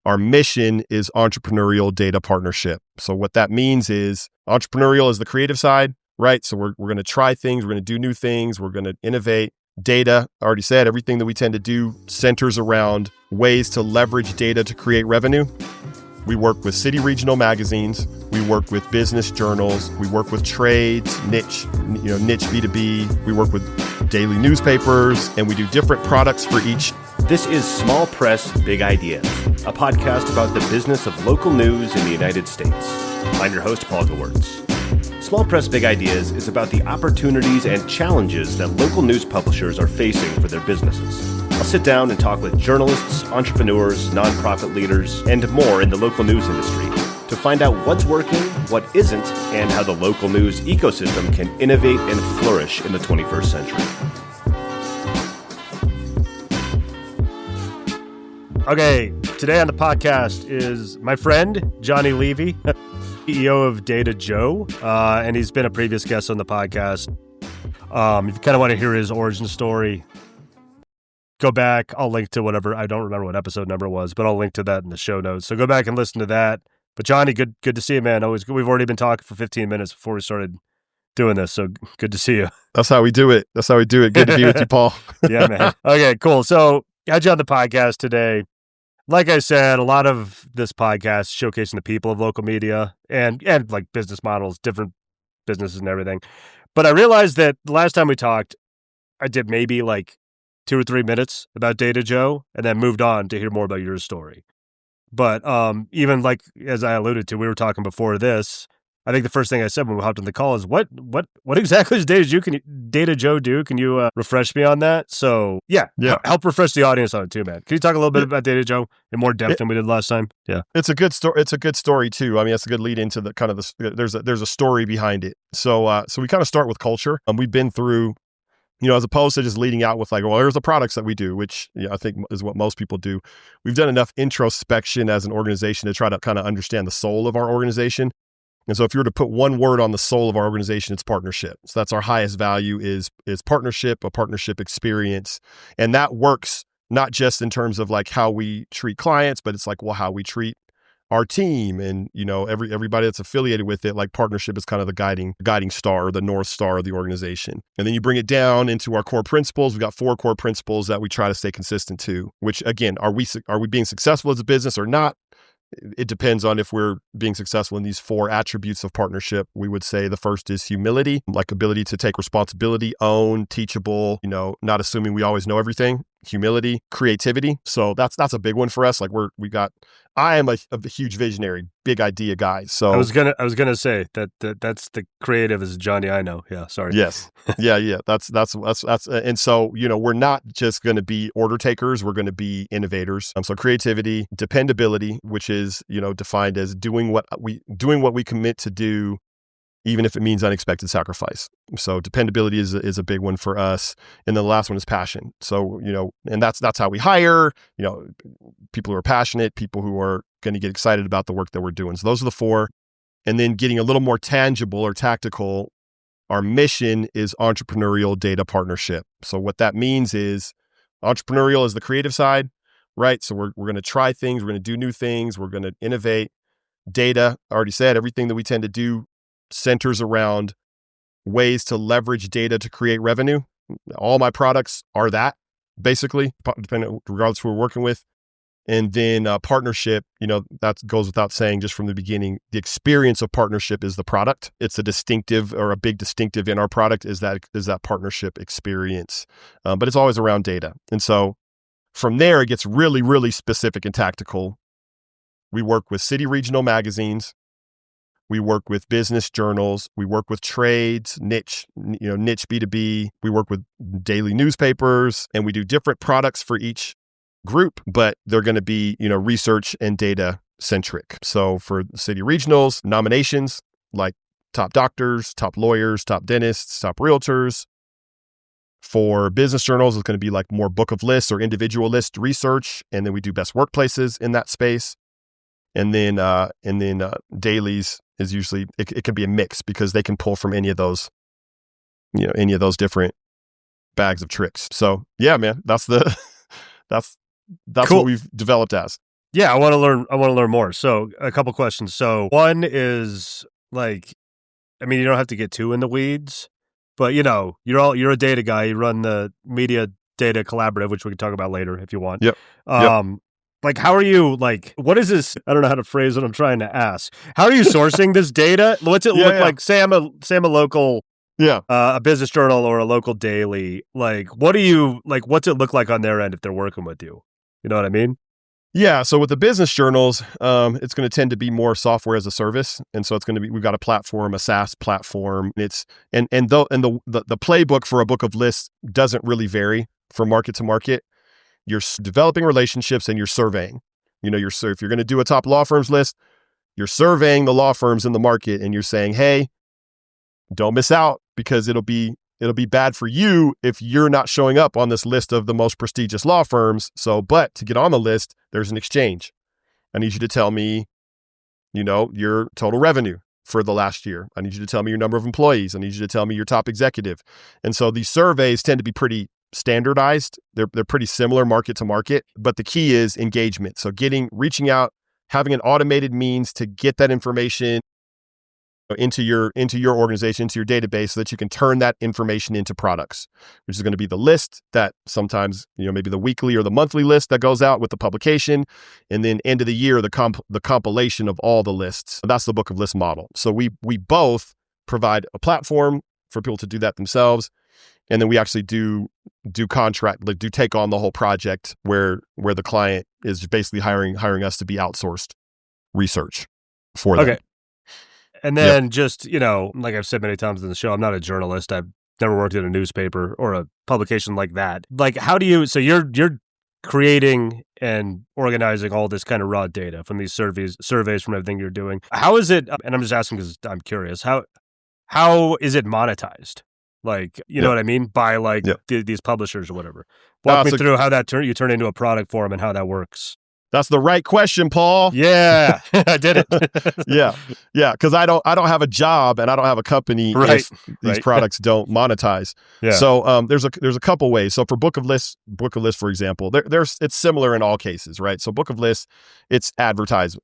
Our mission is entrepreneurial data partnership. So what that means is entrepreneurial is the creative side, right? So we're going to try things. We're going to do new things. We're going to innovate. Data, I already said, everything that we tend to do centers around ways to leverage data to create revenue. We work with city regional magazines. We work with business journals. We work with trades, niche B2B. We work with daily newspapers, and we do different products for each. This is Small Press, Big Ideas, a podcast about the business of local news in the United States. I'm your host, Paul Gewertz. Small Press, Big Ideas is about the opportunities and challenges that local news publishers are facing for their businesses. I'll sit down and talk with journalists, entrepreneurs, nonprofit leaders, and more in the local news industry to find out what's working, what isn't, and how the local news ecosystem can innovate and flourish in the 21st century. Okay, today on the podcast is my friend, Johnny Levy, CEO of DataJoe, and he's been a previous guest on the podcast. If you kind of want to hear his origin story, go back. I'll link to whatever. I don't remember what episode number it was, but I'll link to that in the show notes. So go back and listen to that. But Johnny, good to see you, man. Always good. We've already been talking for 15 minutes before we started doing this, so good to see you. That's how we do it. Good to be with you, Paul. Yeah, man. Okay, cool. So got you on the podcast today. Like I said, a lot of this podcast showcasing the people of local media and like business models, different businesses and everything. But I realized that the last time we talked, I did maybe like 2 or 3 minutes about DataJoe and then moved on to hear more about your story. But even like, as I alluded to, we were talking before this, I think the first thing I said when we hopped on the call is, what exactly does DataJoe do? Can you refresh me on that? So yeah. Help refresh the audience on it too, man. Can you talk a little bit about DataJoe in more depth than we did last time? Yeah, it's a good story. It's a good story too. I mean, that's a good lead into the kind of the. There's a story behind it. So we kind of start with culture. We've been through, as opposed to just leading out with like, well, here's the products that we do, which I think is what most people do. We've done enough introspection as an organization to try to kind of understand the soul of our organization. And so if you were to put one word on the soul of our organization, it's partnership. So that's our highest value is partnership, a partnership experience. And that works not just in terms of like how we treat clients, but it's like, well, how we treat our team and, everybody that's affiliated with it. Like partnership is kind of the guiding star, or the North Star of the organization. And then you bring it down into our core principles. We've got 4 core principles that we try to stay consistent to, which again, are we being successful as a business or not? It depends on if we're being successful in these 4 attributes of partnership. We would say the first is humility, like ability to take responsibility, own, teachable, not assuming we always know everything. Humility, creativity. So that's a big one for us. Like I am a huge visionary, big idea guy. So I was gonna say that's the creative as Johnny I know. Yeah, sorry. Yes. Yeah. That's and so, we're not just going to be order takers, we're going to be innovators. So creativity, dependability, which is, defined as doing what we commit to do, even if it means unexpected sacrifice. So dependability is a big one for us. And then the last one is passion. So, and that's how we hire, people who are passionate, people who are going to get excited about the work that we're doing. So those are the 4. And then getting a little more tangible or tactical, our mission is entrepreneurial data partnership. So what that means is entrepreneurial is the creative side, right? So we're going to try things, we're going to do new things, we're going to innovate. Data, I already said, everything that we tend to do centers around ways to leverage data to create revenue. All my products are that, basically, depending regardless who we're working with. And then partnership, that goes without saying just from the beginning. The experience of partnership is the product. It's a distinctive or a big distinctive in our product is that partnership experience. But it's always around data. And so from there, it gets really, really specific and tactical. We work with city regional magazines. We work with business journals. We work with trades, niche B2B. We work with daily newspapers, and we do different products for each group, but they're going to be, research and data centric. So for city regionals, nominations like top doctors, top lawyers, top dentists, top realtors. For business journals, it's going to be like more book of lists or individual list research, and then we do best workplaces in that space. And then dailies is usually, it can be a mix because they can pull from any of those different bags of tricks. So yeah, man, that's cool. What we've developed as. Yeah, I want to learn. I want to learn more. So, a couple questions. So, one is like, I mean, you don't have to get too in the weeds, but you're a data guy. You run the media data collaborative, which we can talk about later if you want. Yep. Like, how are you? Like, what is this? I don't know how to phrase what I'm trying to ask. How are you sourcing this data? What's it look like? Say I'm a local. A business journal or a local daily. Like, what's it look like on their end if they're working with you? You know what I mean? Yeah. So with the business journals, it's going to tend to be more software as a service, and so it's going to be we've got a platform, a SaaS platform. The playbook for a book of lists doesn't really vary from market to market. You're developing relationships and you're surveying. If you're going to do a top law firms list, you're surveying the law firms in the market, and you're saying, hey, don't miss out because it'll be bad for you if you're not showing up on this list of the most prestigious law firms. But to get on the list, there's an exchange. I need you to tell me, your total revenue for the last year. I need you to tell me your number of employees. I need you to tell me your top executive. And so these surveys tend to be pretty standardized. They're pretty similar market to market, but the key is engagement. So reaching out, having an automated means to get that information into your organization, into your database, so that you can turn that information into products, which is going to be the list that sometimes, maybe the weekly or the monthly list that goes out with the publication, and then end of the year, the compilation of all the lists. That's the book of list model. So we both provide a platform for people to do that themselves, and then we actually do take on the whole project where the client is basically hiring us to be outsourced research for them. Okay. And then just, like I've said many times in the show, I'm not a journalist. I've never worked in a newspaper or a publication like that. Like, how do you, so you're creating and organizing all this kind of raw data from these surveys from everything you're doing. How is it, and I'm just asking because I'm curious, how is it monetized? Like, you know what I mean? By these publishers or whatever. Walk me through how that you turn into a product for them and how that works. That's the right question, Paul. Yeah, I did it. Yeah. Because I don't have a job and I don't have a company if these products don't monetize. Yeah. So there's a couple ways. So for book of lists, for example, it's similar in all cases, right? So book of lists, it's advertising,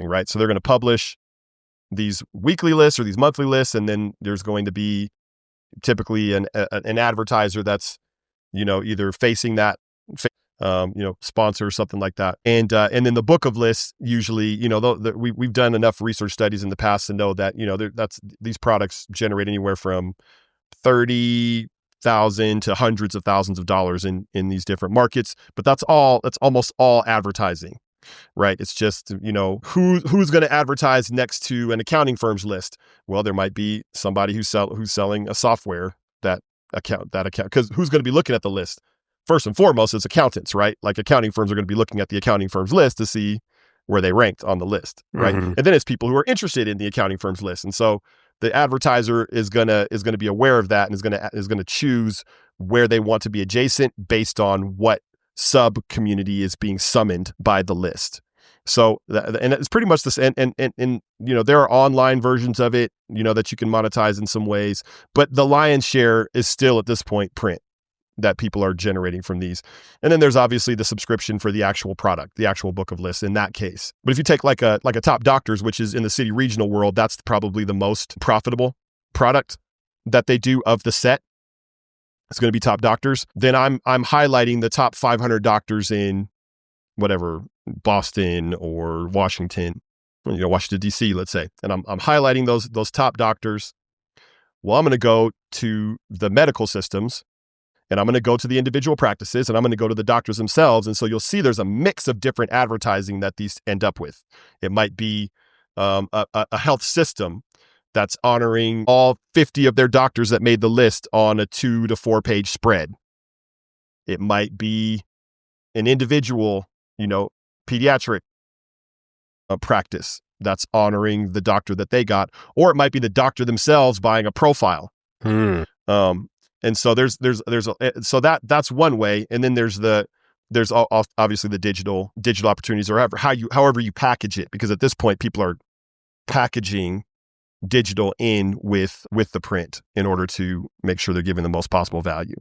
right? So they're going to publish these weekly lists or these monthly lists, and then there's going to be typically an advertiser that's either facing that. Sponsor or something like that. And then the book of lists, usually, we've done enough research studies in the past to know that, these products generate anywhere from $30,000 to hundreds of thousands of dollars in these different markets. But that's almost all advertising, right? It's just, who's going to advertise next to an accounting firm's list? Well, there might be somebody who's selling a software that account, because who's going to be looking at the list? First and foremost, it's accountants, right? Like accounting firms are going to be looking at the accounting firm's list to see where they ranked on the list, right? Mm-hmm. And then it's people who are interested in the accounting firm's list, and so the advertiser is gonna be aware of that and is gonna choose where they want to be adjacent based on what sub community is being summoned by the list. So and it's pretty much this, and there are online versions of it, that you can monetize in some ways, but the lion's share is still at this point print that people are generating from these. And then there's obviously the subscription for the actual product, the actual book of lists in that case. But if you take like a Top Doctors, which is in the city regional world, that's probably the most profitable product that they do of the set. It's going to be Top Doctors. Then I'm highlighting the top 500 doctors in whatever, Boston or Washington, Washington DC, let's say. And I'm highlighting those top doctors. Well, I'm going to go to the medical systems, and I'm going to go to the individual practices, and I'm going to go to the doctors themselves. And so you'll see there's a mix of different advertising that these end up with. It might be a health system that's honoring all 50 of their doctors that made the list on a 2 to 4 page spread. It might be an individual, pediatric practice that's honoring the doctor that they got, or it might be the doctor themselves buying a profile. And so so that's one way. And then there's obviously the digital opportunities, or however you package it, because at this point people are packaging digital in with the print in order to make sure they're giving the most possible value.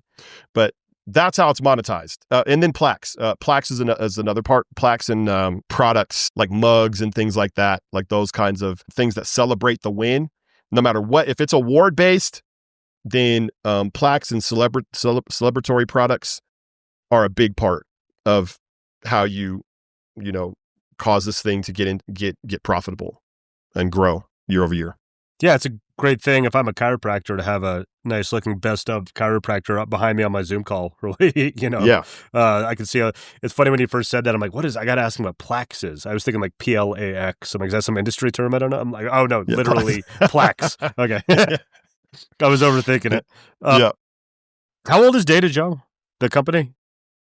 But that's how it's monetized. And then Plaques. Plaques is another part. Plaques and products like mugs and things like that, like those kinds of things that celebrate the win. No matter what, if it's award based, then plaques and celebratory products are a big part of how you cause this thing to get profitable and grow year over year. Yeah, it's a great thing if I'm a chiropractor to have a nice looking best of chiropractor up behind me on my Zoom call. Really, Yeah. I can see. It's funny when you first said that. I'm like, what is? I got to ask him what plaques is. I was thinking like PLAX. I'm like, is that some industry term? I don't know. I'm like, oh no, literally plaques. Okay, I was overthinking it. Yeah. How old is DataJoe, the company?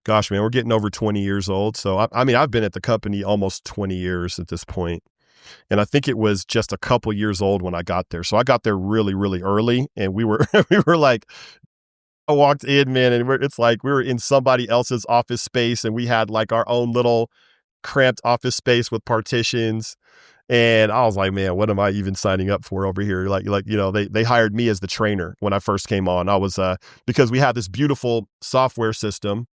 Gosh, man, we're getting over 20 years old. So I mean, I've been at the company almost 20 years at this point. And I think it was just a couple years old when I got there. So I got there really, really early, and we were like, I walked in, man, and it's like we were in somebody else's office space, and we had like our own little cramped office space with partitions. And I was like, man, what am I even signing up for over here? They hired me as the trainer when I first came on. I was because we had this beautiful software system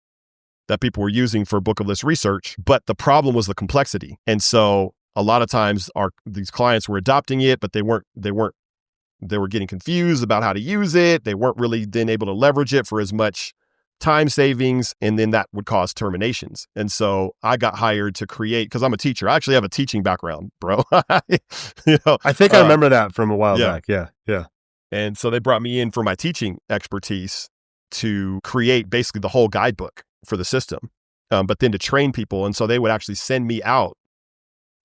that people were using for book of list research, but the problem was the complexity, and so a lot of times these clients were adopting it, but they were getting confused about how to use it. They weren't really then able to leverage it for as much time savings, and then that would cause terminations. And so I got hired to create, because I'm a teacher. I actually have a teaching background, bro. I think I remember that from a while back. Yeah. And so they brought me in for my teaching expertise to create basically the whole guidebook for the system, but then to train people. And so they would actually send me out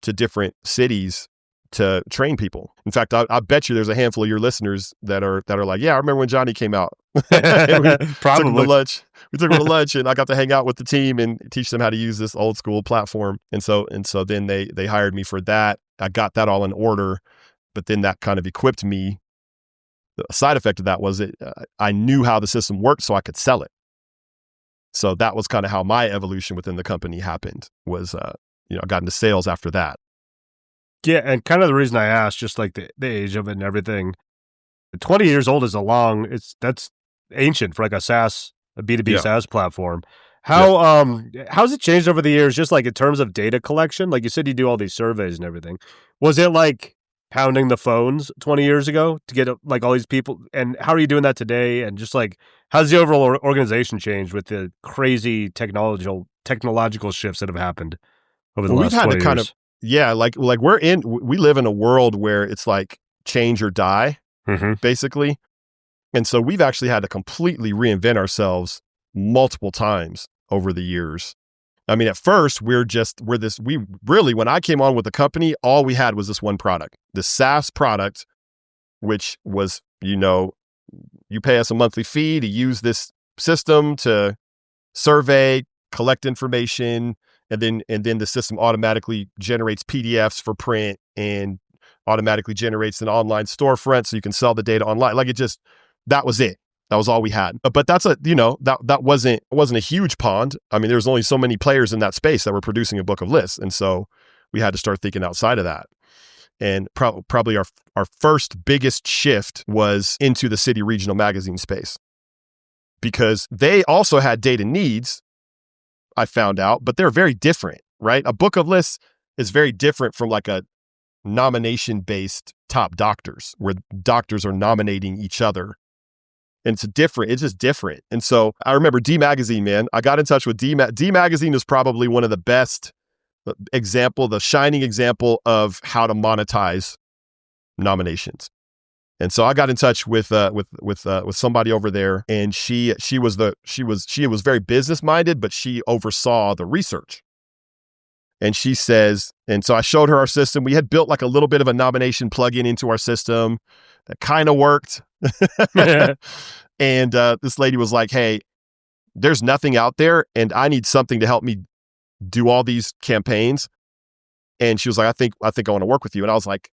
to different cities to train people. In fact, I bet you there's a handful of your listeners that are like, yeah, I remember when Johnny came out. Probably. Took him to lunch. We took him to lunch, and I got to hang out with the team and teach them how to use this old school platform. And so then they hired me for that. I got that all in order, but then that kind of equipped me. The side effect of that was I knew how the system worked, so I could sell it. So that was kind of how my evolution within the company happened. Was I got into sales after that. Yeah, and kind of the reason I asked, just like the age of it and everything, 20 years old is that's ancient for like a SaaS, a B2B SaaS platform. How's it changed over the years, just like in terms of data collection? Like you said, you do all these surveys and everything. Was it like pounding the phones 20 years ago to get like all these people? And how are you doing that today? And just like, how's the overall organization changed with the crazy technological shifts that have happened over the last 20 years? We live in a world where it's like change or die, basically. And so we've actually had to completely reinvent ourselves multiple times over the years. I mean, at first when I came on with the company, all we had was this one product, the SaaS product, which was, you pay us a monthly fee to use this system to survey, collect information, and then the system automatically generates PDFs for print and automatically generates an online storefront so you can sell the data online. Like that was it. That was all we had. But that's that wasn't a huge pond. I mean, there was only so many players in that space that were producing a book of lists. And so we had to start thinking outside of that. And probably our first biggest shift was into the city regional magazine space, because they also had data needs, I found out, but they're very different, right? A book of lists is very different from like a nomination-based top doctors, where doctors are nominating each other. And it's just different. And so I remember D Magazine, man. I got in touch with D Magazine is probably one of the best the shining example of how to monetize nominations. And so I got in touch with somebody over there, and she was very business minded, but she oversaw the research. And she says, and so I showed her our system. We had built like a little bit of a nomination plugin into our system that kind of worked. And this lady was like, hey, there's nothing out there, and I need something to help me do all these campaigns. And she was like, I think I want to work with you. And I was like,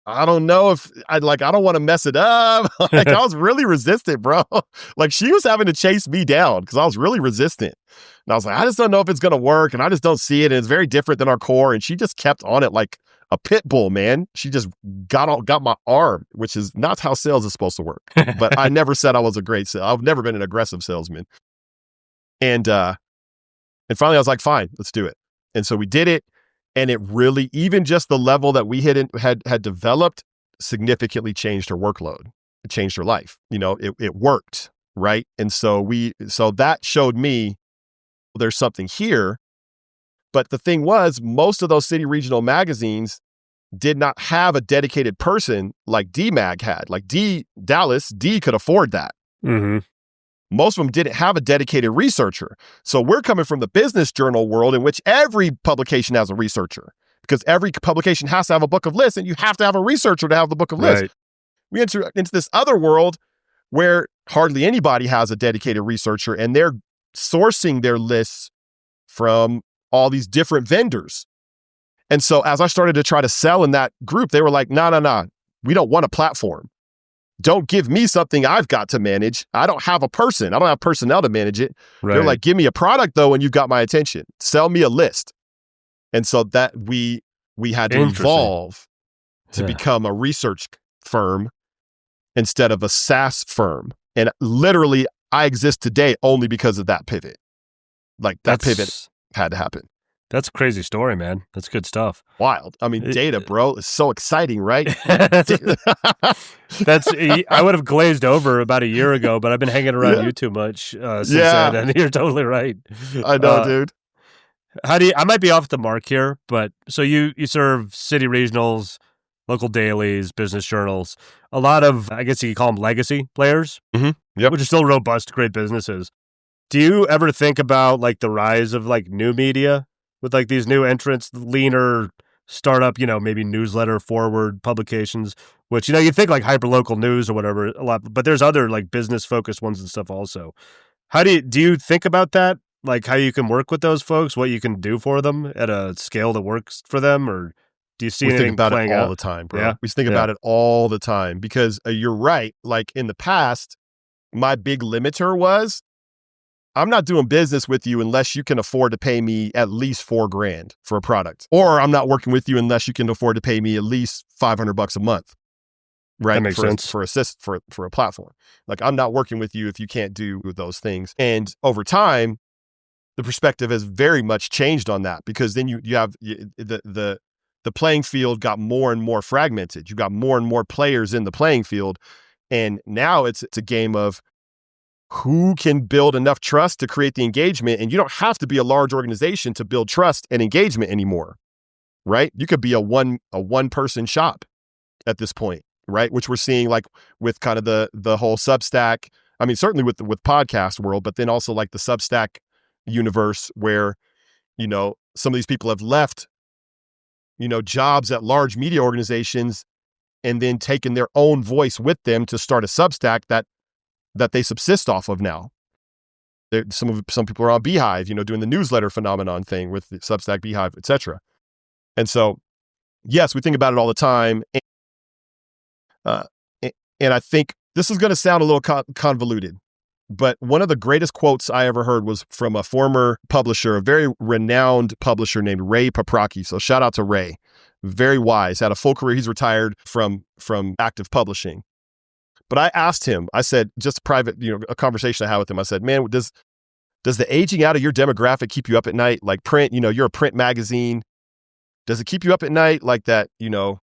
I don't know if I don't want to mess it up. Like, I was really resistant, bro. Like, she was having to chase me down because I was really resistant. And I was like, I just don't know if it's going to work, and I just don't see it. And it's very different than our core. And she just kept on it like a pit bull, man. She just got my arm, which is not how sales is supposed to work. But I never said I was a great sales. I've never been an aggressive salesman. And finally I was like, fine, let's do it. And so we did it. And it really, even just the level that we had developed significantly changed her workload. It changed her life. It worked, right? And so that showed me there's something here. But the thing was, most of those city regional magazines did not have a dedicated person like DMAG had. Like Dallas could afford that. Mm-hmm. Most of them didn't have a dedicated researcher. So we're coming from the business journal world in which every publication has a researcher, because every publication has to have a book of lists and you have to have a researcher to have the book of lists. Right. We enter into this other world where hardly anybody has a dedicated researcher and they're sourcing their lists from all these different vendors. And so as I started to try to sell in that group, they were like, no, we don't want a platform. Don't give me something I've got to manage. I don't have a person. I don't have personnel to manage it. Right. They're like, give me a product though, and you've got my attention. Sell me a list. And so that we had to evolve to become a research firm instead of a SaaS firm. And literally, I exist today only because of that pivot. Like that pivot had to happen. That's a crazy story, man. That's good stuff. Wild. I mean, data, bro, is so exciting, right? I would have glazed over about a year ago, but I've been hanging around you too much since then. And you're totally right. I know, dude. I might be off the mark here, but so you serve city regionals, local dailies, business journals, a lot of, I guess you could call them legacy players, Yep. which are still robust, great businesses. Do you ever think about like the rise of like new media with like these new entrants, leaner startup, maybe newsletter forward publications, which, you think like hyperlocal news or whatever a lot, but there's other like business focused ones and stuff also. How do you think about that? Like how you can work with those folks, what you can do for them at a scale that works for them, or do you see anything think about playing it all out? the time, bro? Yeah. We think about it all the time because you're right. Like in the past, my big limiter was, I'm not doing business with you unless you can afford to pay me at least $4,000 for a product, or I'm not working with you unless you can afford to pay me at least $500 a month. Right. That makes sense. For a platform. Like I'm not working with you if you can't do those things. And over time, the perspective has very much changed on that, because then you have the playing field got more and more fragmented. You got more and more players in the playing field. And now it's a game of who can build enough trust to create the engagement. And you don't have to be a large organization to build trust and engagement anymore, right? You could be a one person shop at this point, right? Which we're seeing like with kind of the whole Substack. I mean, certainly with podcast world, but then also like the Substack universe where, some of these people have left, jobs at large media organizations and then taken their own voice with them to start a Substack that they subsist off of now. Some people are on Beehive, doing the newsletter phenomenon thing with the Substack, Beehive, etc. And so, yes, we think about it all the time. And I think this is going to sound a little convoluted, but one of the greatest quotes I ever heard was from a former publisher, a very renowned publisher named Ray Paprocki. So shout out to Ray. Very wise, had a full career. He's retired from active publishing. But I asked him, I said, just private, a conversation I had with him. I said, man, does the aging out of your demographic keep you up at night? Like print, you're a print magazine. Does it keep you up at night like that, you're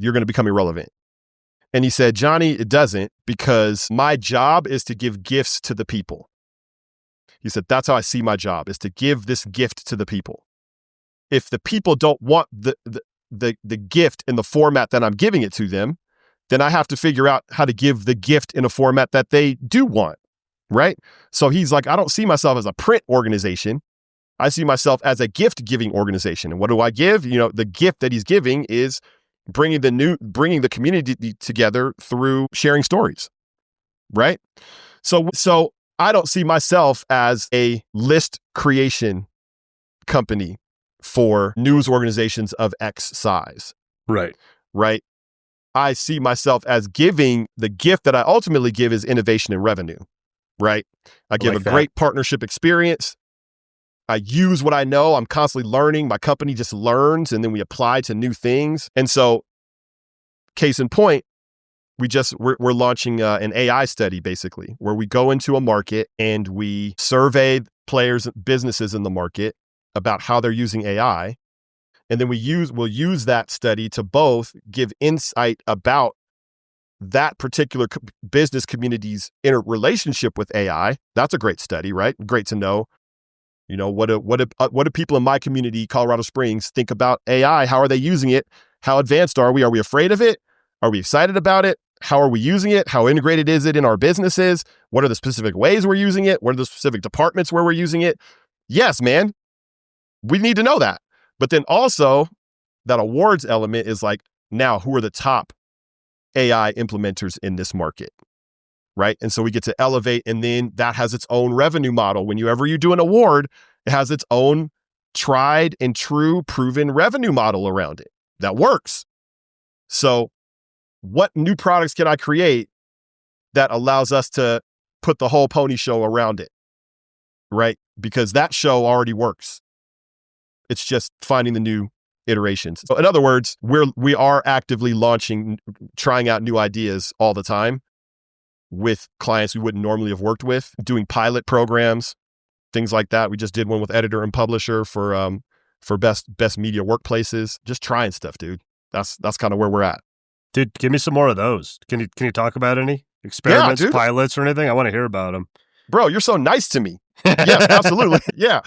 going to become irrelevant? And he said, Johnny, it doesn't, because my job is to give gifts to the people. He said, that's how I see my job, is to give this gift to the people. If the people don't want the gift in the format that I'm giving it to them, then I have to figure out how to give the gift in a format that they do want, right? So he's like, I don't see myself as a print organization. I see myself as a gift-giving organization. And what do I give? The gift that he's giving is bringing the community together through sharing stories, right? So I don't see myself as a list creation company for news organizations of X size. Right. I see myself as giving the gift that I ultimately give is innovation and revenue, right? I give a great partnership experience. I use what I know. I'm constantly learning. My company just learns, and then we apply to new things. And so, case in point, we're launching an AI study basically, where we go into a market and we survey players, businesses in the market about how they're using AI, and then we'll use that study to both give insight about that particular business community's interrelationship with AI. That's a great study, right? Great to know. What do people in my community, Colorado Springs, think about AI? How are they using it? How advanced are we? Are we afraid of it? Are we excited about it? How are we using it? How integrated is it in our businesses? What are the specific ways we're using it? What are the specific departments where we're using it? Yes, man, we need to know that. But then also that awards element is like, now who are the top AI implementers in this market, right? And so we get to elevate, and then that has its own revenue model. Whenever you do an award, it has its own tried and true proven revenue model around it that works. So what new products can I create that allows us to put the whole pony show around it, right? Because that show already works. It's just finding the new iterations. So in other words, we are actively trying out new ideas all the time with clients we wouldn't normally have worked with, doing pilot programs, things like that. We just did one with editor and publisher for best media workplaces. Just trying stuff, dude. That's kind of where we're at. Dude, give me some more of those. Can you talk about any experiments, pilots, or anything? I want to hear about them. Bro, you're so nice to me. Yes, absolutely. Yeah.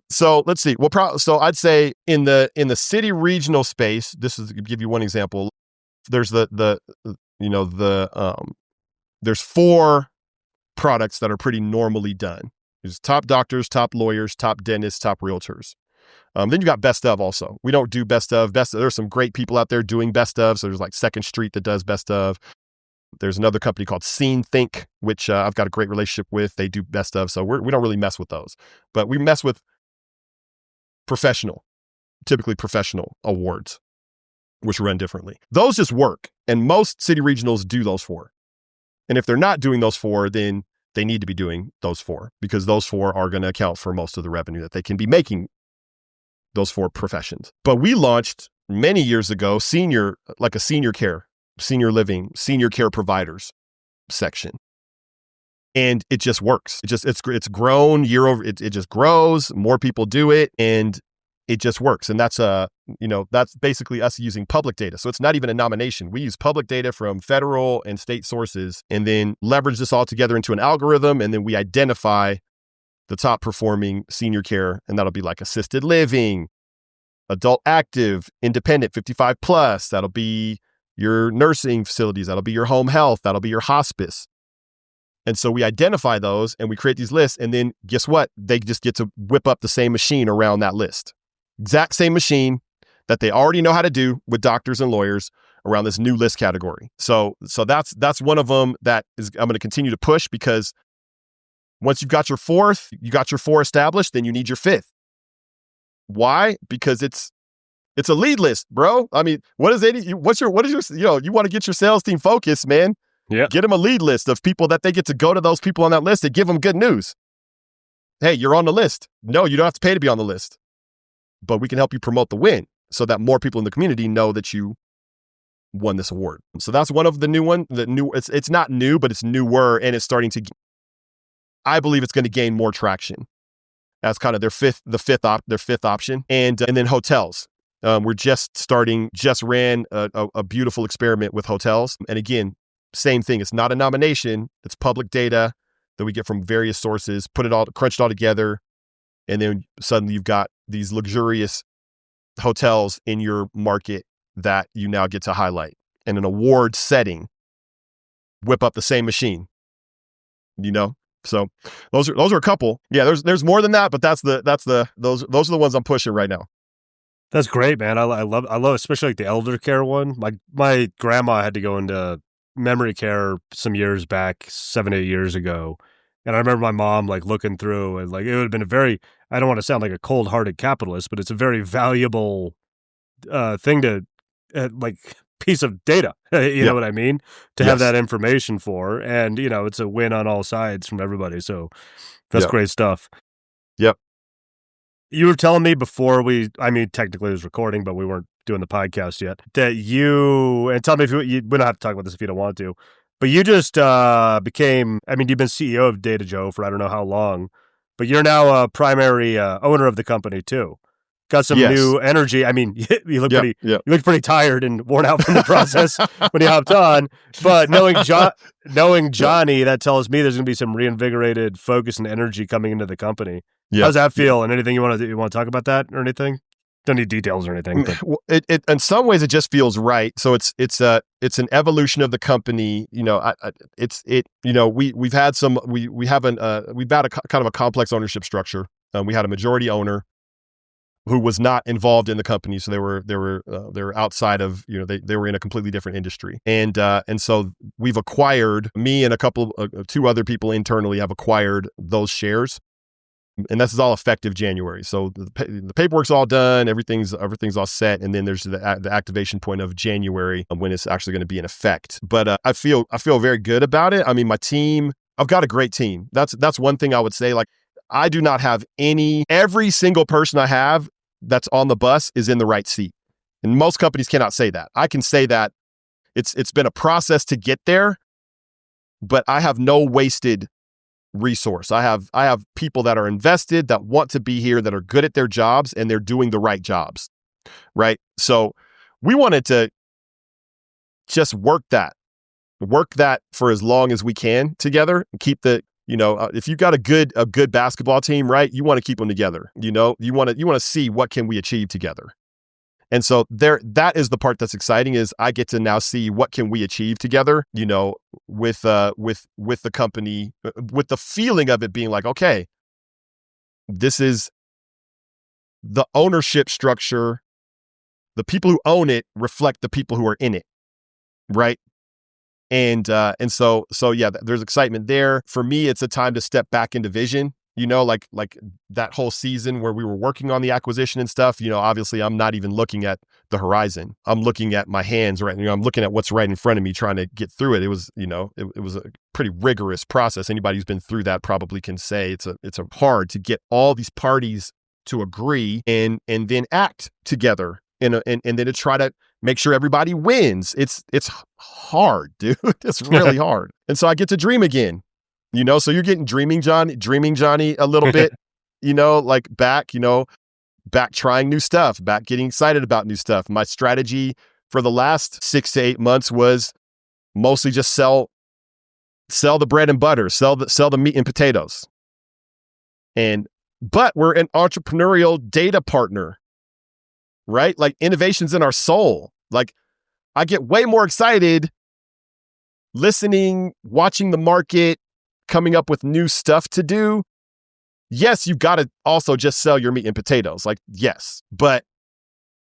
So let's see. So I'd say in the city regional space, this is to give you one example. There's there's 4 products that are pretty normally done. There's top doctors, top lawyers, top dentists, top realtors. Then you got best of also. We don't do best of. There's some great people out there doing best of. So there's like Second Street that does best of. There's another company called Scene Think, which I've got a great relationship with. They do best of. So we don't really mess with those. But we mess with typically professional awards, which run differently. Those just work. And most city regionals do those 4. And if they're not doing those 4, then they need to be doing those 4, because those 4 are going to account for most of the revenue that they can be making, those 4 professions. But we launched many years ago, senior care, senior living, senior care providers section. And it just works. It's grown year over, it just grows, more people do it, and it just works. And that's basically us using public data. So it's not even a nomination. We use public data from federal and state sources and then leverage this all together into an algorithm. And then we identify the top performing senior care. And that'll be like assisted living, adult active, independent, 55 plus. That'll be your nursing facilities. That'll be your home health. That'll be your hospice. And so we identify those and we create these lists. And then guess what? They just get to whip up the same machine around that list. Exact same machine that they already know how to do with doctors and lawyers around this new list category. So that's one of them that is I'm going to continue to push, because once you've got your 4th, you got your 4 established, then you need your 5th. Why? Because it's a lead list, bro. I mean, you want to get your sales team focused, man. Yeah. Get them a lead list of people that they get to go to those people on that list and give them good news. Hey, you're on the list. No, you don't have to pay to be on the list, but we can help you promote the win so that more people in the community know that you won this award. So that's one of the new one. It's not new, but it's newer, and it's starting to. I believe it's going to gain more traction as kind of their fifth option, and then hotels. We're just ran a beautiful experiment with hotels, and again, same thing. It's not a nomination. It's public data that we get from various sources, crunched all together, and then suddenly you've got these luxurious hotels in your market that you now get to highlight. In an award setting, whip up the same machine. So those are a couple. Yeah, there's more than that, but those are the ones I'm pushing right now. That's great, man. I love especially like the elder care one. My grandma had to go into memory care some years back, 7-8 years ago. And I remember my mom like looking through, and like it would have been a very, I don't want to sound like a cold-hearted capitalist, but it's a very valuable thing to like piece of data. You know what I mean? To have that information for, and it's a win on all sides from everybody. So that's great stuff. Yep. You were telling me before technically it was recording, but we weren't doing the podcast yet, that you, and tell me if we don't have to talk about this if you don't want to, but you just became, I mean, you've been CEO of DataJoe for I don't know how long, but you're now a primary owner of the company too. Got some new energy. I mean, you look you look pretty tired and worn out from the process when you hopped on. But knowing Johnny, that tells me there's going to be some reinvigorated focus and energy coming into the company. How does that feel? And anything you want to talk about that or anything? Don't need details or anything. But. Well, it in some ways it just feels right. So it's an evolution of the company. You know, we've had a kind of a complex ownership structure. We had a majority owner who was not involved in the company, so they were outside of, you know, they were in a completely different industry, and so we've acquired, me and a couple two other people internally have acquired those shares, and this is all effective January. So the paperwork's all done, everything's all set, and then there's the activation point of January when it's actually going to be in effect. But I feel very good about it. I mean, my team, I've got a great team. That's one thing I would say. Like, I do not have every single person I have that's on the bus is in the right seat. And most companies cannot say that. I can say that it's been a process to get there, but I have no wasted resource. I have people that are invested, that want to be here, that are good at their jobs, and they're doing the right jobs. Right? So we wanted to just work that for as long as we can together and keep if you've got a good basketball team, right, you want to keep them together. You know, you want to see what can we achieve together. And so that is the part that's exciting, is I get to now see what can we achieve together, you know, with the company, with the feeling of it being like, okay, this is the ownership structure. The people who own it reflect the people who are in it, right? And so yeah, there's excitement there. For me, it's a time to step back into vision, you know, like that whole season where we were working on the acquisition and stuff, you know, obviously I'm not even looking at the horizon. I'm looking at my hands, right? You know, I'm looking at what's right in front of me, trying to get through it. It was, you know, it was a pretty rigorous process. Anybody who's been through that probably can say it's a hard to get all these parties to agree and then act together and then to try to make sure everybody wins. It's hard, dude. It's really hard. And so I get to dream again, you know, so you're getting dreaming Johnny a little bit, you know, like back trying new stuff, back getting excited about new stuff. My strategy for the last 6 to 8 months was mostly just sell the bread and butter, sell the meat and potatoes. But we're an entrepreneurial data partner, right? Like, innovation's in our soul. Like, I get way more excited listening, watching the market, coming up with new stuff to do. Yes, you've got to also just sell your meat and potatoes. Like, yes, but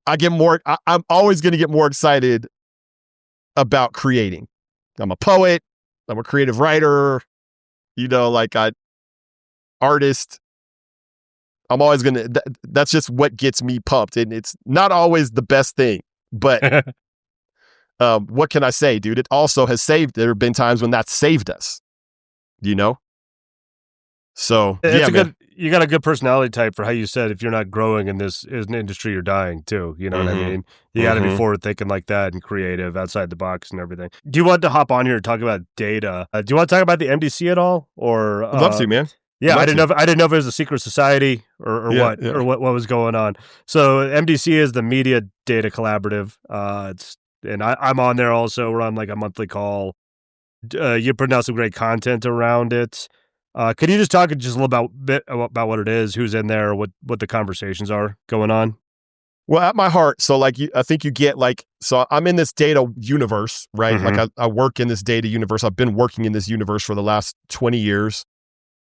I'm always going to get more excited about creating. I'm a poet. I'm a creative writer, you know, like artist. I'm always going to, that's just what gets me pumped. And it's not always the best thing, but what can I say, dude? It also has there have been times when that's saved us, you know? So you got a good personality type for how you said, if you're not growing in this is an industry, you're dying too. You know what I mean? You got to be forward thinking like that and creative, outside the box and everything. Do you want to hop on here and talk about data? Do you want to talk about the MDC at all? Or I'd love to, man. Yeah, I didn't know if it was a secret society or what was going on. So MDC is the Media Data Collaborative. And I'm on there also. We're on like a monthly call. You're putting out some great content around it. Could you just talk just a little bit about what it is, who's in there, what the conversations are going on? Well, at my heart, so like I think you get like, so I'm in this data universe, right? Like I work in this data universe. I've been working in this universe for the last 20 years.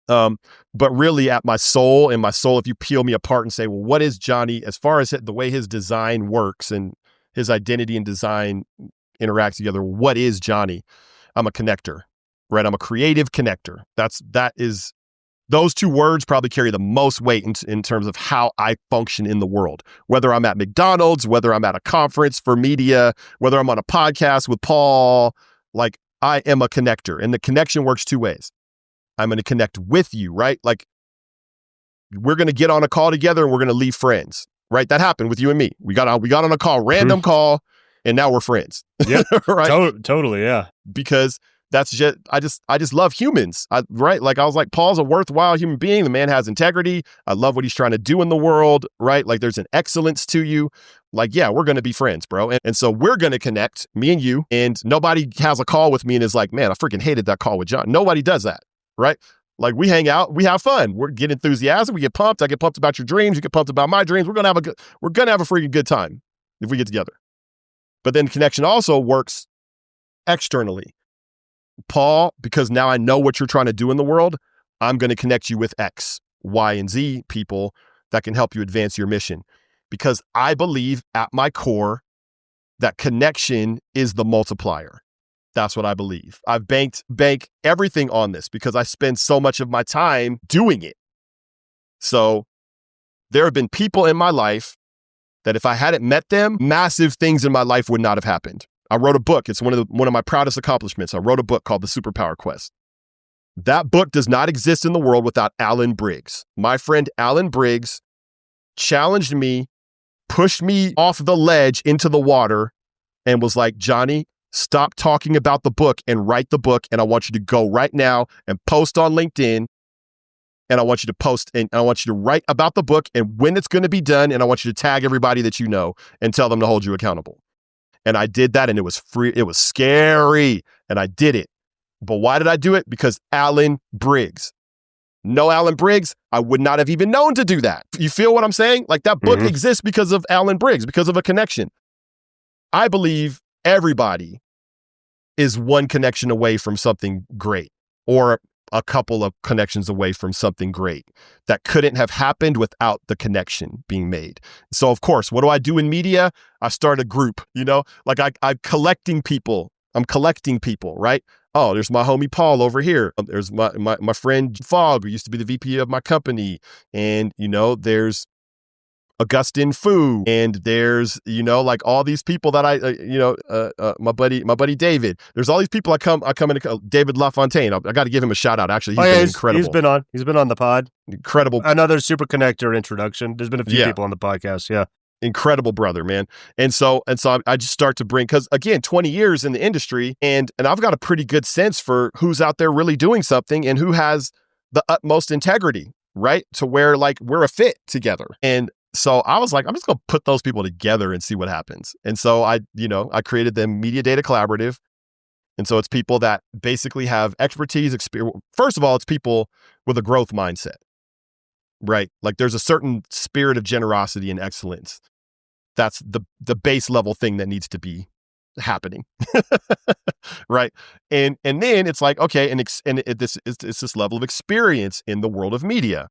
But really at my soul, if you peel me apart and say, well, what is Johnny as far as the way his design works and his identity and design interact together? What is Johnny? I'm a connector, right? I'm a creative connector. Those two words probably carry the most weight in terms of how I function in the world, whether I'm at McDonald's, whether I'm at a conference for media, whether I'm on a podcast with Paul, like I am a connector, and the connection works two ways. I'm going to connect with you, right? Like, we're going to get on a call together and we're going to leave friends. right? That happened with you and me. We got on a call, random call, and now we're friends. Yeah, right? Totally, yeah. Because that's just I just love humans. Right? Like I was like, Paul's a worthwhile human being. The man has integrity. I love what he's trying to do in the world, right? Like there's an excellence to you. Like, yeah, we're going to be friends, bro. And so we're going to connect, me and you, and nobody has a call with me and is like, man, I freaking hated that call with John. Nobody does that, right? Like we hang out, we have fun. We get enthusiastic, we get pumped. I get pumped about your dreams. You get pumped about my dreams. We're going to have a freaking good time if we get together. But then connection also works externally. Paul, because now I know what you're trying to do in the world, I'm going to connect you with X, Y, and Z people that can help you advance your mission. Because I believe at my core that connection is the multiplier. That's what I believe. I've bank everything on this because I spend so much of my time doing it. So there have been people in my life that if I hadn't met them, massive things in my life would not have happened. I wrote a book. It's one of my proudest accomplishments. I wrote a book called The Superpower Quest. That book does not exist in the world without Alan Briggs. My friend Alan Briggs challenged me, pushed me off the ledge into the water, and was like, Johnny, stop talking about the book and write the book. And I want you to go right now and post on LinkedIn. And I want you to post and I want you to write about the book and when it's going to be done. And I want you to tag everybody that you know and tell them to hold you accountable. And I did that and it was free. It was scary and I did it. But why did I do it? Because Alan Briggs. No Alan Briggs, I would not have even known to do that. You feel what I'm saying? Like that book exists because of Alan Briggs, because of a connection. I believe everybody is one connection away from something great or a couple of connections away from something great that couldn't have happened without the connection being made. So of course, what do I do in media? I start a group, like I'm collecting people. Right? Oh, there's my homie Paul over here. There's my friend Fogg, who used to be the VP of my company. And, there's Augustin Fu, and there's, like all these people that my buddy David. There's all these people I come into, David LaFontaine. I got to give him a shout out. Actually, he's been incredible. He's been on the pod. Incredible. Another super connector introduction. There's been a few people on the podcast. Yeah. Incredible brother, man. And so I just start to bring, because again, 20 years in the industry, and I've got a pretty good sense for who's out there really doing something and who has the utmost integrity, right? To where like we're a fit together. And so I was like, I'm just going to put those people together and see what happens. And so I created the Media Data Collaborative. And so it's people that basically have expertise, experience. First of all, it's people with a growth mindset, right? Like there's a certain spirit of generosity and excellence. That's the base level thing that needs to be happening, right? And then it's like, okay, it's this level of experience in the world of media.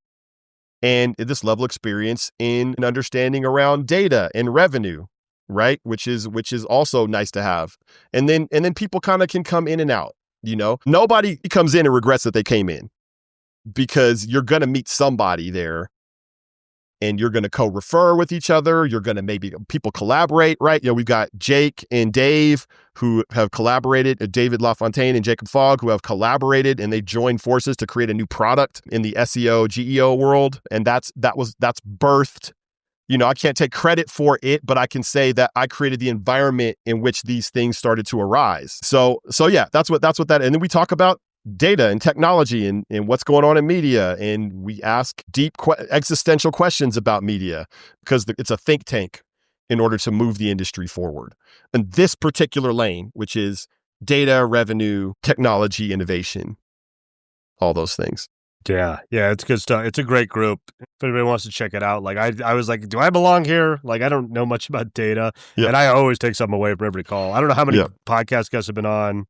And this level of experience in an understanding around data and revenue, right? Which is also nice to have. And then people kind of can come in and out, Nobody comes in and regrets that they came in, because you're going to meet somebody there and you're going to co-refer with each other. You're going to maybe people collaborate, right? We've got Jake and Dave who have collaborated, David LaFontaine and Jacob Fogg, who have collaborated, and they joined forces to create a new product in the SEO, GEO world. And that's birthed. I can't take credit for it, but I can say that I created the environment in which these things started to arise. So yeah, that's what that. And then we talk about data and technology and what's going on in media. And we ask deep existential questions about media because it's a think tank in order to move the industry forward. And this particular lane, which is data, revenue, technology, innovation, all those things. Yeah, it's good stuff. It's a great group. If anybody wants to check it out, like I was like, do I belong here? Like I don't know much about data, and I always take something away from every call. I don't know how many podcast guests have been on.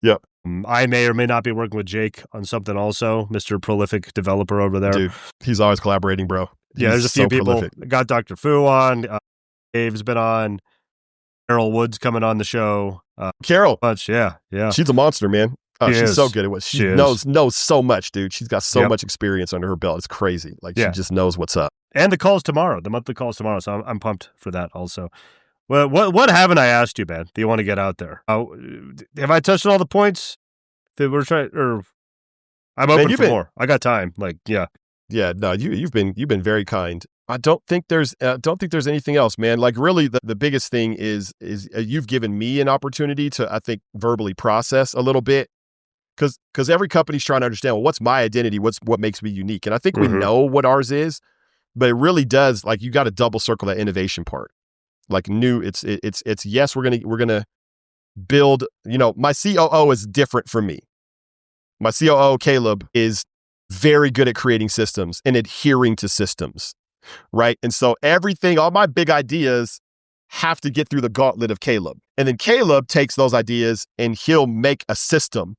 Yep. I may or may not be working with Jake on something also, Mr. Prolific developer over there. Dude, he's always collaborating, bro. There's a few people. Prolific. Got Dr. Fu on. Dave's been on. Carol Wood's coming on the show. Carol. Much, yeah. She's a monster, man. Oh, she's so good at what she knows so much, dude. She's got so much experience under her belt. It's crazy. Like she just knows what's up. And the call's tomorrow, the monthly call's tomorrow. So I'm pumped for that also. Well, what haven't I asked you, man? Do you want to get out there? Have I touched on all the points that we're trying? Or I'm open for more. I got time. Like, yeah. Yeah. No, you've been very kind. I don't think there's anything else, man. Like really the biggest thing is you've given me an opportunity to, I think, verbally process a little bit. Because every company's trying to understand, well, what's my identity? What makes me unique? And I think we know what ours is, but it really does, like, you got to double circle that innovation part. Like it's yes, we're gonna build, my COO is different from me. My COO, Caleb, is very good at creating systems and adhering to systems, right? And so all my big ideas have to get through the gauntlet of Caleb. And then Caleb takes those ideas and he'll make a system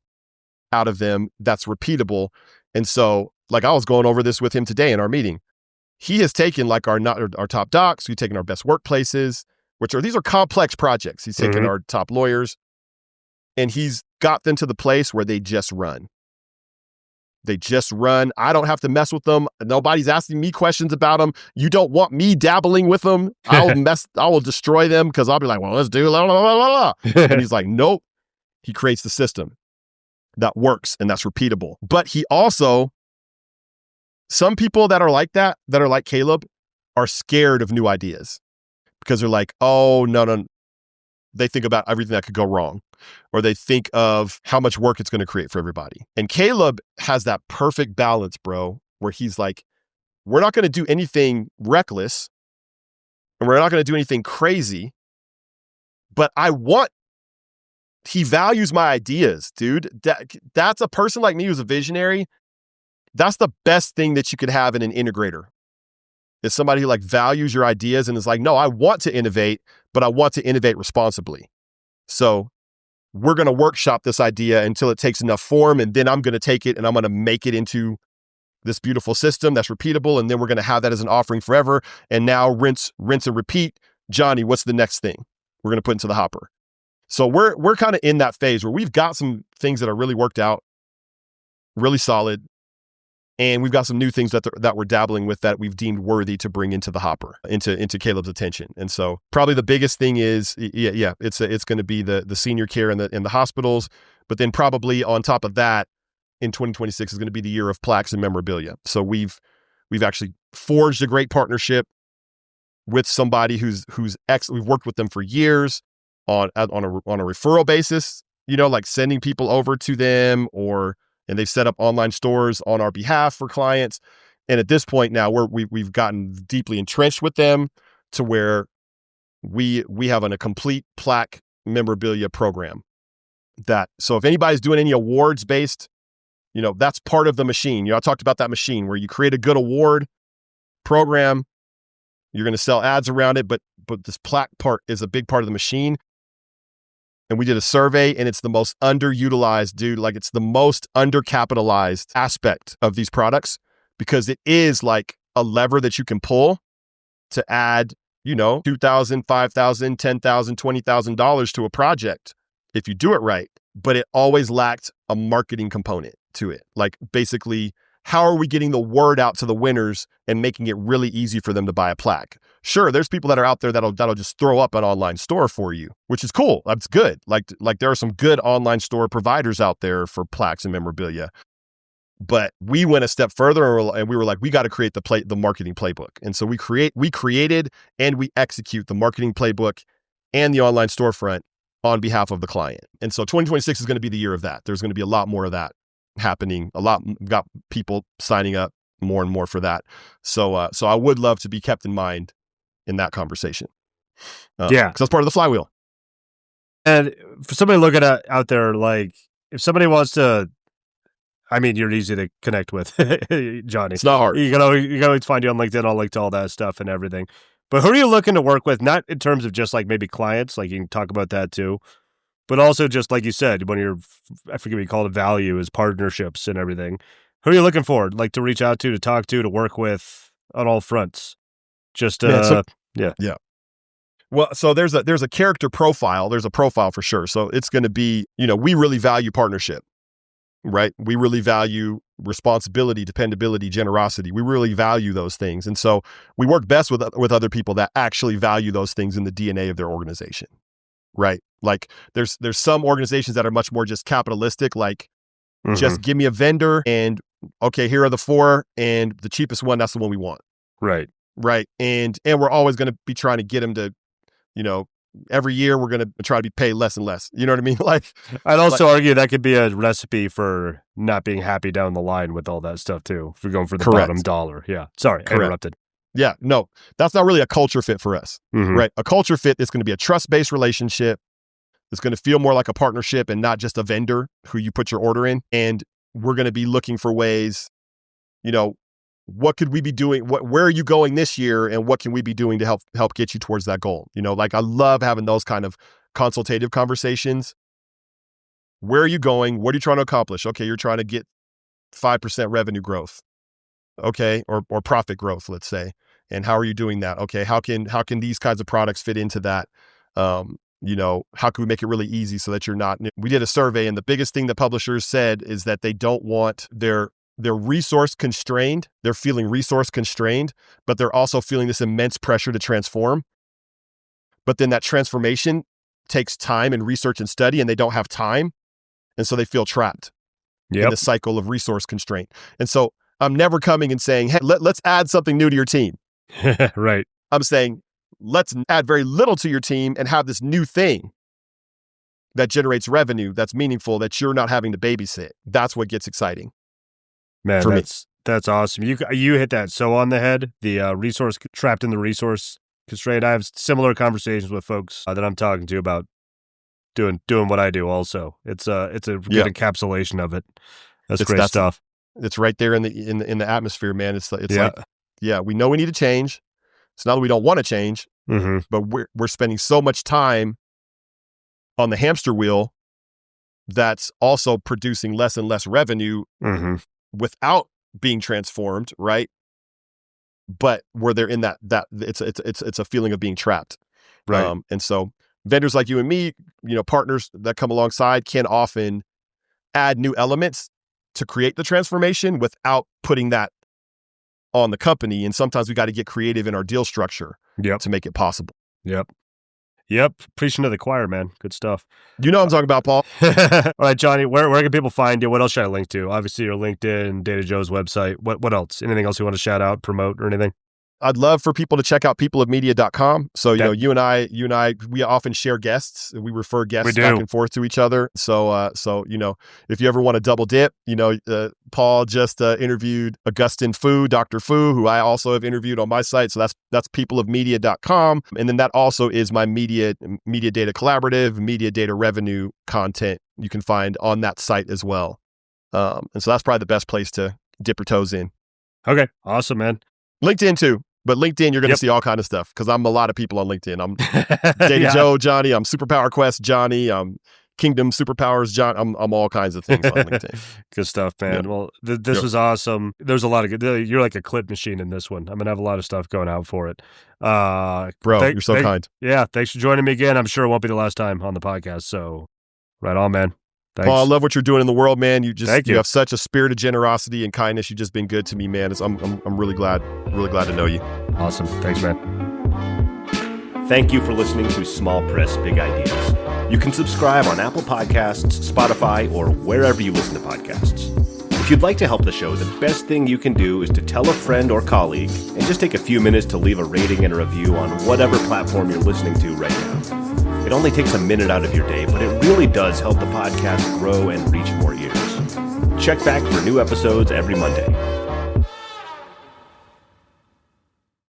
out of them that's repeatable. And so, like, I was going over this with him today in our meeting. He has taken like our top docs, we've taken our best workplaces, these are complex projects. He's taken our top lawyers and he's got them to the place where they just run. I don't have to mess with them. Nobody's asking me questions about them. You don't want me dabbling with them. I will destroy them because I'll be like, well, let's do blah, blah, blah, blah. And he's like, nope. He creates the system that works and that's repeatable. But he also, some people that are like Caleb, are scared of new ideas because they're like, oh, no. They think about everything that could go wrong, or they think of how much work it's going to create for everybody. And Caleb has that perfect balance, bro, where he's like, we're not going to do anything reckless and we're not going to do anything crazy, but he values my ideas, dude. That's a person like me who's a visionary. That's the best thing that you could have in an integrator. Is somebody who like values your ideas and is like, no, I want to innovate, but I want to innovate responsibly. So we're going to workshop this idea until it takes enough form. And then I'm going to take it and I'm going to make it into this beautiful system that's repeatable. And then we're going to have that as an offering forever. And now rinse and repeat. Johnny, what's the next thing we're going to put into the hopper? So we're kind of in that phase where we've got some things that are really worked out, really solid. And we've got some new things that we're dabbling with that we've deemed worthy to bring into the hopper, into Caleb's attention. And so probably the biggest thing is, it's going to be the senior care in the hospitals. But then probably on top of that, in 2026 is going to be the year of plaques and memorabilia. So we've actually forged a great partnership with somebody who's we've worked with them for years on a referral basis, like sending people over to them and they've set up online stores on our behalf for clients. And at this point now, we've gotten deeply entrenched with them to where we have a complete plaque memorabilia program. So if anybody's doing any awards based, that's part of the machine. I talked about that machine where you create a good award program. You're going to sell ads around it, but this plaque part is a big part of the machine. And we did a survey and it's the most underutilized, dude. Like it's the most undercapitalized aspect of these products because it is like a lever that you can pull to add, $2,000, $5,000, $10,000, $20,000 to a project if you do it right. But it always lacked a marketing component to it. Like basically, how are we getting the word out to the winners and making it really easy for them to buy a plaque? Sure, there's people that are out there that'll just throw up an online store for you, which is cool. That's good. Like there are some good online store providers out there for plaques and memorabilia. But we went a step further and we were like, we got to create the marketing playbook. And so we created and we execute the marketing playbook and the online storefront on behalf of the client. And so 2026 is going to be the year of that. There's going to be a lot more of that happening. Got people signing up more and more for that. So I would love to be kept in mind in that conversation. Because that's part of the flywheel. And for somebody looking out there, like if somebody wants to, I mean, you're easy to connect with, Johnny. It's not hard. You can always find you on LinkedIn. I'll link to all that stuff and everything. But who are you looking to work with? Not in terms of just like maybe clients, like you can talk about that too, but also just like you said, when I forget what you call it, value is partnerships and everything. Who are you looking for? Like to reach out to talk to work with on all fronts? Just yeah. Well, so there's a character profile. There's a profile for sure. So it's going to be, we really value partnership, right? We really value responsibility, dependability, generosity. We really value those things. And so we work best with other people that actually value those things in the DNA of their organization, right? Like there's some organizations that are much more just capitalistic, like just give me a vendor and okay, here are the four and the cheapest one, that's the one we want. Right. right? And we're always going to be trying to get them to, every year we're going to try to be paid less and less. You know what I mean? Like, I'd also argue that could be a recipe for not being happy down the line with all that stuff too. If we're going for the bottom dollar. Yeah. Sorry, I interrupted. Yeah, no, that's not really a culture fit for us, right? A culture fit is going to be a trust-based relationship. It's going to feel more like a partnership and not just a vendor who you put your order in. And we're going to be looking for ways, what could we be doing? Where are you going this year? And what can we be doing to help get you towards that goal? Like I love having those kind of consultative conversations. Where are you going? What are you trying to accomplish? Okay, you're trying to get 5% revenue growth. Okay, or profit growth, let's say. And how are you doing that? Okay, how can these kinds of products fit into that? How can we make it really easy so that you're not? We did a survey, and the biggest thing that publishers said is that they don't want they're resource constrained. They're feeling resource constrained, but they're also feeling this immense pressure to transform. But then that transformation takes time and research and study, and they don't have time, and so they feel trapped in the cycle of resource constraint. And so I'm never coming and saying, hey, let's add something new to your team. Right. I'm saying, let's add very little to your team and have this new thing that generates revenue, that's meaningful, that you're not having to babysit. That's what gets exciting. Man, that's awesome. You hit that so on the head. The resource trapped in the resource constraint. I have similar conversations with folks that I'm talking to about doing what I do. Also, it's a good encapsulation of it. That's great stuff. It's right there in the atmosphere, man. It's like, we know we need to change. It's not that we don't want to change, but we're spending so much time on the hamster wheel that's also producing less and less revenue without being transformed, right? But where they're in that it's a feeling of being trapped, right? And so vendors like you and me, partners that come alongside, can often add new elements to create the transformation without putting that on the company. And sometimes we got to get creative in our deal structure to make it possible. Yep. Preaching to the choir, man. Good stuff. You know what I'm talking about, Paul. All right, Johnny, where can people find you? What else should I link to? Obviously, your LinkedIn, DataJoe's website. What else? Anything else you want to shout out, promote, or anything? I'd love for people to check out peopleofmedia.com. So, you and I, we often share guests. We refer guests back and forth to each other. So, if you ever want to double dip, Paul just interviewed Augustin Fu, Dr. Fu, who I also have interviewed on my site. So that's peopleofmedia.com. And then that also is my media data collaborative, media data revenue content you can find on that site as well. And so that's probably the best place to dip your toes in. Okay. Awesome, man. LinkedIn too. But LinkedIn, you're going to see all kind of stuff because I'm a lot of people on LinkedIn. I'm DataJoe Johnny. I'm Superpower Quest Johnny. I'm Kingdom Superpowers John. I'm all kinds of things on LinkedIn. Good stuff, man. Well, this was awesome. There's a lot of good. You're like a clip machine in this one. I'm going to have a lot of stuff going out for it. Bro, you're so kind. Yeah. Thanks for joining me again. I'm sure it won't be the last time on the podcast. So right on, man. Thanks. Paul, I love what you're doing in the world, man. You have such a spirit of generosity and kindness. You've just been good to me, man. I'm really glad to know you. Awesome. Thanks, man. Thank you for listening to Small Press Big Ideas. You can subscribe on Apple Podcasts, Spotify, or wherever you listen to podcasts. If you'd like to help the show, the best thing you can do is to tell a friend or colleague and just take a few minutes to leave a rating and a review on whatever platform you're listening to right now. It only takes a minute out of your day, but it really does help the podcast grow and reach more ears. Check back for new episodes every Monday.